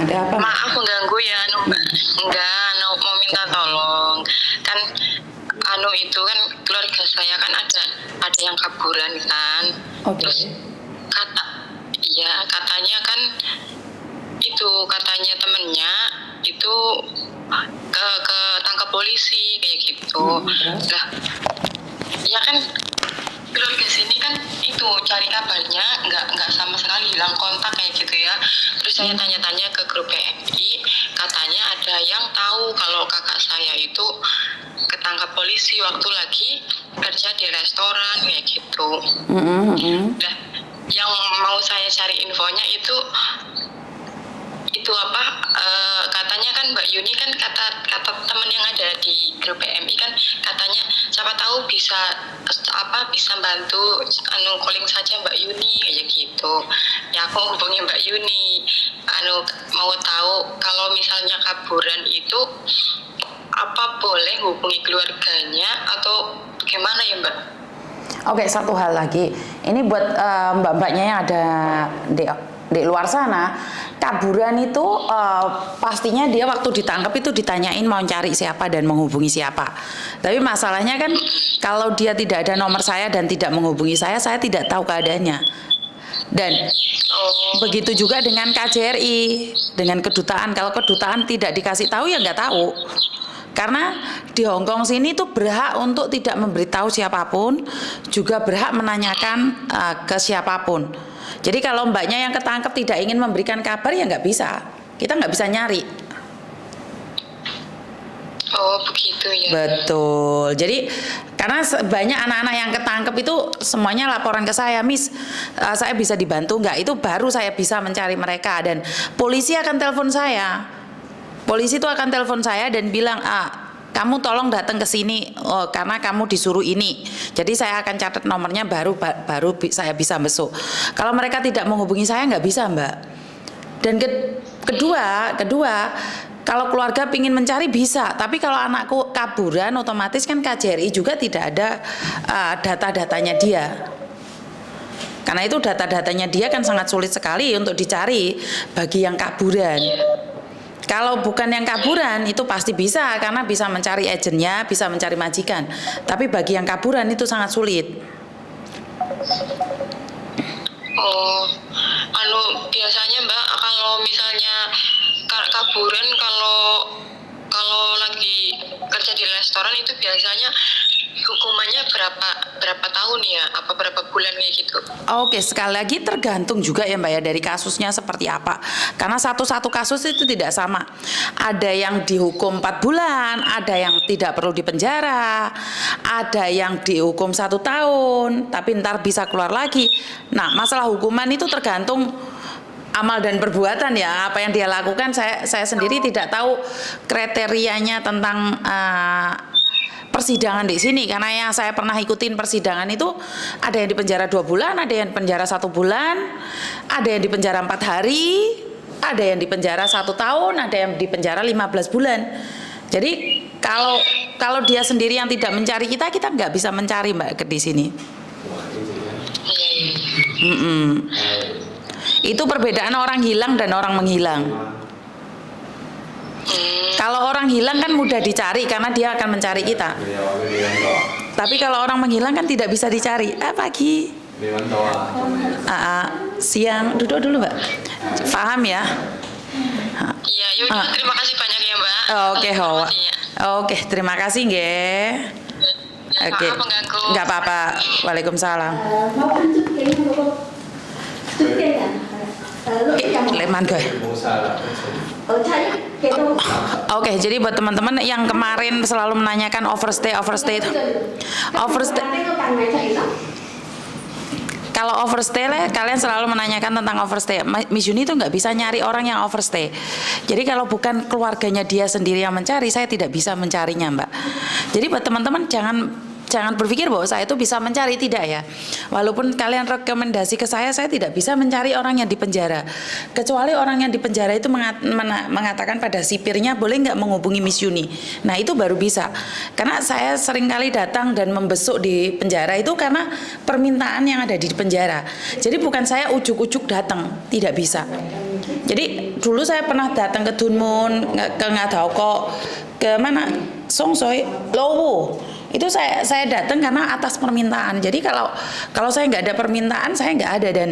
Ada apa? Maaf mengganggu ya, Mbak. Enggak, mau minta tolong. Kan itu kan keluarga saya kan ada yang kaburan kan. Terus katanya kan katanya temennya itu ke tangkap polisi kayak gitu. Lah, ya kan keluarga sini kan itu cari kabarnya nggak sama sekali, hilang kontak kayak gitu ya. Terus saya tanya-tanya ke grup PMI, katanya ada yang tahu kalau kakak saya itu ketangkap polisi waktu lagi kerja di restoran kayak gitu. Nah, yang mau saya cari infonya itu katanya kan Mbak Yuni kan kata teman yang ada di grup PMI kan katanya siapa tahu bisa bantu calling saja Mbak Yuni kayak gitu. Ya aku hubungi Mbak Yuni mau tahu kalau misalnya kaburan itu apa boleh hubungi keluarganya atau gimana ya Mbak? Oke, satu hal lagi. Ini buat mbak-mbaknya yang ada di luar sana. Kaburan itu pastinya dia waktu ditangkap itu ditanyain mau cari siapa dan menghubungi siapa. Tapi masalahnya kan kalau dia tidak ada nomor saya dan tidak menghubungi saya tidak tahu keadaannya. Dan begitu juga dengan KJRI, dengan kedutaan. Kalau kedutaan tidak dikasih tahu ya nggak tahu. Karena di Hongkong sini tuh berhak untuk tidak memberitahu siapapun, juga berhak menanyakan ke siapapun. Jadi kalau mbaknya yang ketangkep tidak ingin memberikan kabar ya nggak bisa, kita nggak bisa nyari. Oh begitu ya. Betul. Jadi karena banyak anak-anak yang ketangkep itu semuanya laporan ke saya, Miss, saya bisa dibantu nggak? Itu baru saya bisa mencari mereka dan polisi akan telepon saya. Polisi itu akan telepon saya dan bilang, kamu tolong datang ke sini karena kamu disuruh ini. Jadi saya akan catat nomornya baru saya bisa besok. Kalau mereka tidak menghubungi saya nggak bisa Mbak. Dan kedua kalau keluarga pingin mencari bisa, tapi kalau anakku kaburan otomatis kan KJRI juga tidak ada data-datanya dia. Karena itu data-datanya dia kan sangat sulit sekali untuk dicari bagi yang kaburan. Kalau bukan yang kaburan itu pasti bisa karena bisa mencari agennya, bisa mencari majikan. Tapi bagi yang kaburan itu sangat sulit. Oh, biasanya Mbak kalau misalnya kaburan kalau lagi kerja di restoran itu biasanya hukumannya berapa tahun ya? Apa berapa bulan kayak gitu? Oke, sekali lagi tergantung juga ya Mbak ya dari kasusnya seperti apa. Karena satu-satu kasus itu tidak sama. Ada yang dihukum 4 bulan, ada yang tidak perlu dipenjara, ada yang dihukum 1 tahun, tapi ntar bisa keluar lagi. Nah, masalah hukuman itu tergantung amal dan perbuatan ya. Apa yang dia lakukan saya sendiri tidak tahu kriterianya tentang persidangan di sini, karena yang saya pernah ikutin persidangan itu ada yang dipenjara 2 bulan, ada yang penjara 1 bulan, ada yang dipenjara 4 hari, ada yang dipenjara 1 tahun, ada yang dipenjara 15 bulan. Jadi kalau dia sendiri yang tidak mencari kita nggak bisa mencari Mbak di sini. Itu perbedaan orang hilang dan orang menghilang. Kalau orang hilang kan mudah dicari karena dia akan mencari kita. Tapi kalau orang menghilang kan tidak bisa dicari. Pagi. Siang. Duduk dulu Mbak. Paham ya? Iya, yaudah terima kasih banyak ya Mbak. Oke, Oke, terima kasih nggih. Oke. Enggak apa-apa. Waalaikumsalam. Leman gue. Oke, jadi buat teman-teman yang kemarin selalu menanyakan overstay. Kalau overstay kalian selalu menanyakan tentang overstay. Miss Yuni itu nggak bisa nyari orang yang overstay. Jadi kalau bukan keluarganya dia sendiri yang mencari, saya tidak bisa mencarinya Mbak. Jadi buat teman-teman jangan berpikir bahwa saya itu bisa mencari, tidak ya. Walaupun kalian rekomendasi ke saya tidak bisa mencari orang yang di penjara. Kecuali orang yang di penjara itu mengatakan pada sipirnya boleh nggak menghubungi Miss Yuni. Nah itu baru bisa. Karena saya sering kali datang dan membesuk di penjara itu karena permintaan yang ada di penjara. Jadi bukan saya ujuk-ujuk datang, tidak bisa. Jadi dulu saya pernah datang ke Dunmun, ke Ngadaoko, ke mana Songsoy, Lowo. Itu saya datang karena atas permintaan. Jadi kalau saya nggak ada permintaan, saya nggak ada. Dan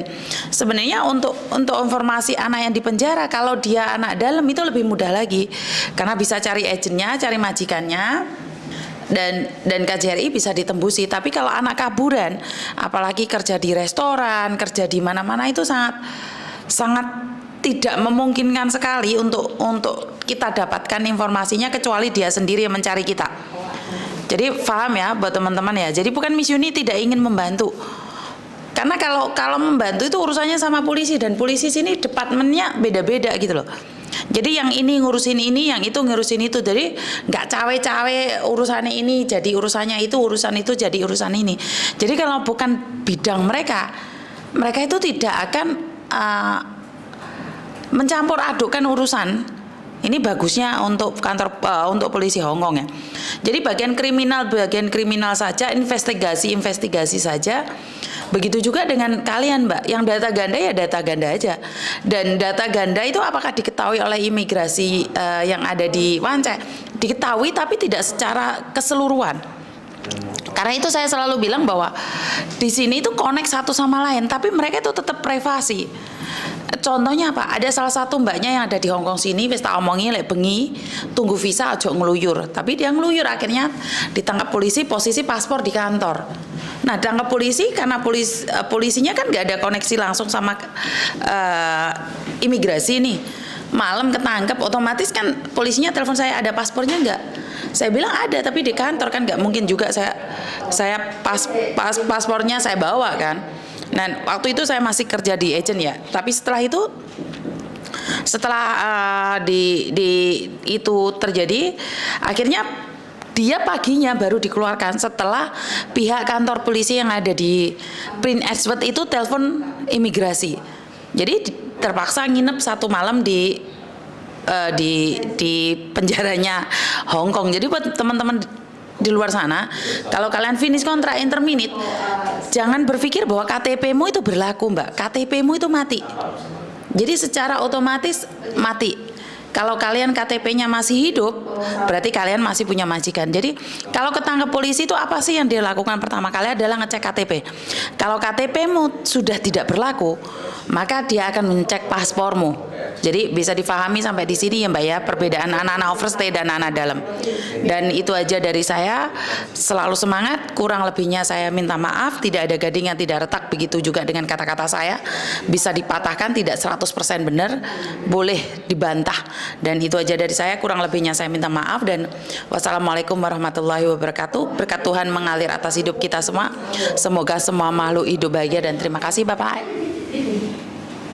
sebenarnya untuk informasi anak yang di penjara, kalau dia anak dalam itu lebih mudah lagi, karena bisa cari agennya, cari majikannya. Dan KJRI bisa ditembusi. Tapi kalau anak kaburan, apalagi kerja di restoran, kerja di mana-mana, itu sangat tidak memungkinkan sekali untuk kita dapatkan informasinya, kecuali dia sendiri yang mencari kita. Jadi paham ya buat teman-teman ya. Jadi bukan Miss Yuni tidak ingin membantu. Karena kalau membantu itu urusannya sama polisi, dan polisi sini departemennya beda-beda gitu loh. Jadi yang ini ngurusin ini, yang itu ngurusin itu. Jadi nggak cawe-cawe urusannya ini jadi urusannya itu, urusan itu jadi urusan ini. Jadi kalau bukan bidang mereka itu tidak akan mencampur adukkan urusan. Ini bagusnya untuk kantor untuk polisi Hong Kong ya. Jadi bagian kriminal saja, investigasi saja. Begitu juga dengan kalian, Mbak. Yang data ganda ya data ganda aja. Dan data ganda itu apakah diketahui oleh imigrasi yang ada di Wance? Diketahui tapi tidak secara keseluruhan. Karena itu saya selalu bilang bahwa di sini itu connect satu sama lain, tapi mereka itu tetap privasi. Contohnya apa? Ada salah satu mbaknya yang ada di Hong Kong sini, wis tak omongi lek bengi tunggu visa aja ngeluyur. Tapi dia ngeluyur, akhirnya ditangkap polisi posisi paspor di kantor. Nah, ditangkap polisi karena polisinya kan nggak ada koneksi langsung sama imigrasi nih. Malam ketangkep, otomatis kan polisinya telepon saya, ada paspornya nggak? Saya bilang ada, tapi di kantor kan nggak mungkin juga saya paspornya saya bawa kan. Dan waktu itu saya masih kerja di agent ya. Tapi setelah itu, itu terjadi, akhirnya dia paginya baru dikeluarkan setelah pihak kantor polisi yang ada di Prince Edward itu telepon imigrasi. Jadi terpaksa nginep 1 malam di penjaranya Hong Kong. Jadi buat teman-teman di luar sana, kalau kalian finish kontrak interminute, jangan berpikir bahwa KTP-mu itu berlaku, Mbak. KTP-mu itu mati. Jadi secara otomatis mati. Kalau kalian KTP-nya masih hidup, berarti kalian masih punya majikan. Jadi kalau ketangkep polisi itu apa sih yang dia lakukan pertama kali adalah ngecek KTP. Kalau KTP-mu sudah tidak berlaku, maka dia akan mengecek paspormu. Jadi bisa difahami sampai di sini ya Mbak ya, perbedaan anak-anak overstay dan anak dalam. Dan itu aja dari saya, selalu semangat, kurang lebihnya saya minta maaf, tidak ada gading yang tidak retak, begitu juga dengan kata-kata saya, bisa dipatahkan, tidak 100% benar, boleh dibantah. Dan itu aja dari saya, kurang lebihnya saya minta maaf, dan wassalamualaikum warahmatullahi wabarakatuh. Berkat Tuhan mengalir atas hidup kita semua, semoga semua makhluk hidup bahagia, dan terima kasih Bapak.